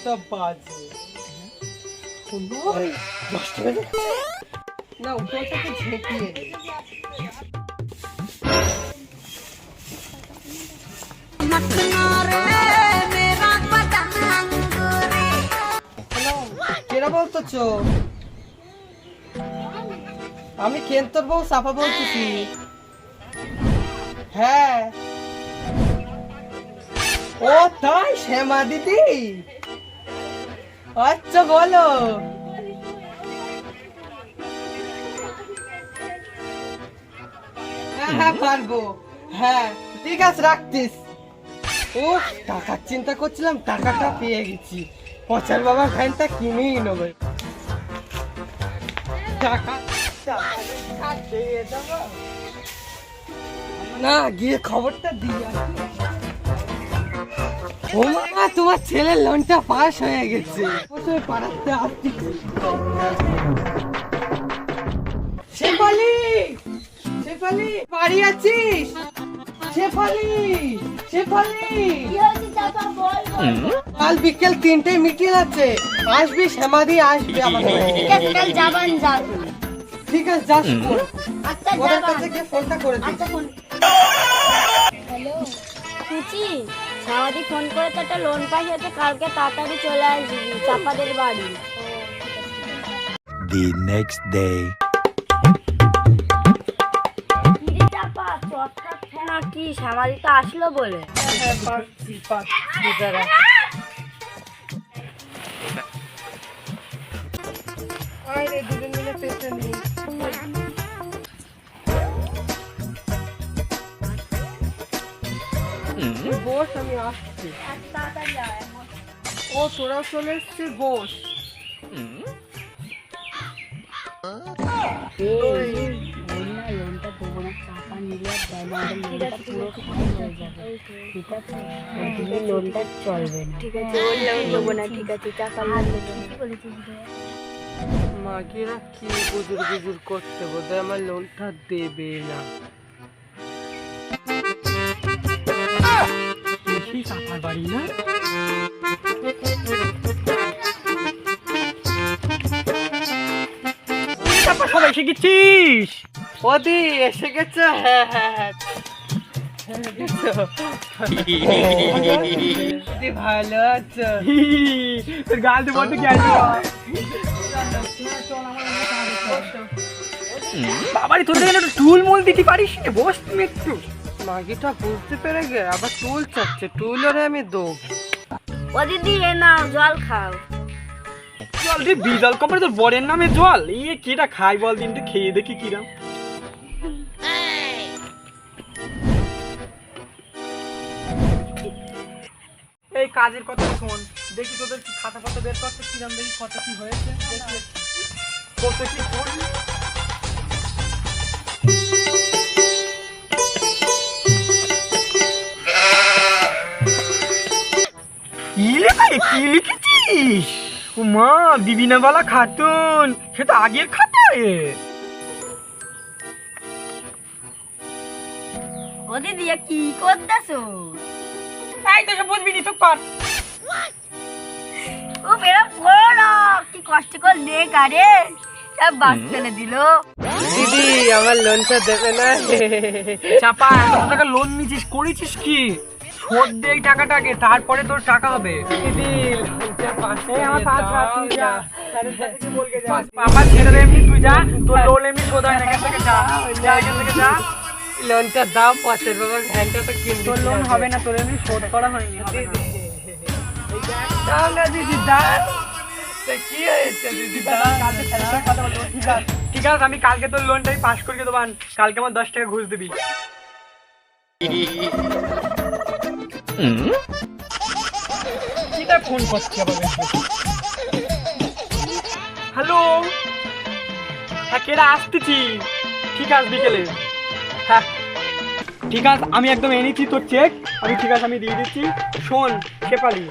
কটা বাজে? 10টা বেজে গেছে। না উপরটাকে ঝেঁকিয়ে দে। কেরা বলতেছ? আমি কেন্তর বউ সাফা বলতেছি। হ্যাঁ। ও তাই, শ্যামা দিদি। আচ্ছা বলো। হ্যাঁ পারবো। হ্যাঁ ঠিক আছে, রাখতিস। ও টাকার চিন্তা করছিলাম, টাকাটা পেয়ে গেছি। পচার বাবা ফ্যানটা কিনেই নেবে। টাকা দিয়ে দেবো না, গিয়ে খবরটা দিয়ে ও মা, তোমার ছেলের লোনটা পাস হয়ে গেছে। পাড়াতে আসছি। শেফালি, শেফালি বাড়ি আছিস? শেফালি, শেফালি কাল বিকেল 3টায় মিটিং আছে, আসবি? শ্যামাদি আসবে আমাদের। ঠিক আছে যাস। ওদের কাছে গিয়ে ফোনটা করে দিস। হ্যালো সুচি, শ্যামাদি ফোন করে তো একটা লোন পাই হচ্ছে, কালকে তাড়াতাড়ি চলে আসবি চাপাদের বাড়ি। The next day. নাকি শ্যামাদি তো আসলো বলে। দুজন মিলে পেতে নি। বস, আমি আসছি। ও তোরাও চলে এসছিস, বস। লোনটা দেবো না, চাপা নিলে লোনটা পুরো খারাপ হয়ে যাবে। ঠিক আছে, লোনটা চলবে না। ঠিক আছে, দেবো না। ঠিক আছে, টাকা মাগিরা কি বুজুর বুজুর করতে, বোধহয় আমার লোনটা দেবে না। চাপার বাড়ি না? সবাই এসে গেছিস? ওদি এসে গেছে। হ্যাঁ হ্যাঁ হ্যাঁ, ভালো আছো? তোর গাল দিয়ে বলতে কি আসবে? বাবারি তোর দেখে একটু টুল মুল দিতে পারিস না? বস তুমি একটু। মাগিটা বুঝতে পেরে গে আবার টুল চাচ্ছে। টুল ওরে আমি দেবো। ও দিদি এ নাও জল খাও। জল দিয়ে বিজল কপড়ে তোর বরের নামে জল? ইয়ে কিটা খাই বল, দিনটা খেয়ে দেখি কিরাম। এই কাজের কথা শোন, দেখি তোদের কি খাতা পাতা বের করতে, কিরাম দেখি কত কি হয়েছে, দেখি কত কি করলি। কি লিখেছিস? ও মা, বিবিনাওয়ালা খাতুন, সে তো আগের খাতা। ও দিদি কি করতেছো? তাই তো সব বুঝবি নি, তো কর। ও মেরা বড় কি কষ্ট করে দেখ, আরে সব বাস ফেলে দিল। দিদি আমার লোনটা দেবে না? চাপা, এত টাকা লোন নিছিস, করেছিস কি? শোধ দে এই টাকাটাকে, তারপরে তোর টাকা হবে। দিদি লোনটা পাস এই আমার করে পাঁচ হাত, দাও তুই যা। না। আমার ছেড়ে দে, এমনি তুই যা, তোর লোন এমনি শোধ হয় না। এখান থেকে যা, যা এখান থেকে যা। লোনটা দাও, পচের বাবার ভ্যানটা তো কিনতে তোর লোন হবে না, তোর এমনি শোধ করা হয়নি। হবে না। দাও না দিদি, দাও। তা কি হয়েছে দিদি, দাও। ঠিক আছে, আমি কালকে তোর লোনটাই পাস করে দেবো। কালকে আমার 10 টাকা ঘুষ দিবি। ফোন করছি আবার। হ্যালো, হ্যাঁ কেরা আসতেছি? ঠিক আছে বিকেলে। হ্যাঁ ঠিক আছে, আমি একদম এনেছি তোর চেক। আমি ঠিক আছে, আমি দিয়ে দিচ্ছি। শোন শেফালি,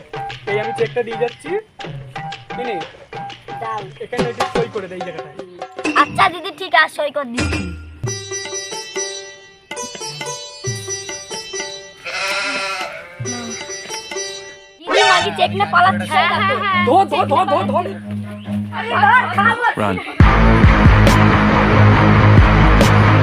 এই আমি চেকটা দিয়ে যাচ্ছি। এনে এখানে একটু সই করে দেয় এই জায়গাটায়। আচ্ছা দিদি ঠিক আছে, সই করে দিচ্ছি। দিদি কি চেক না পালাচ্ছিস? ধর ধর ধর ধর ধর আরে ধর, খাবো। Run.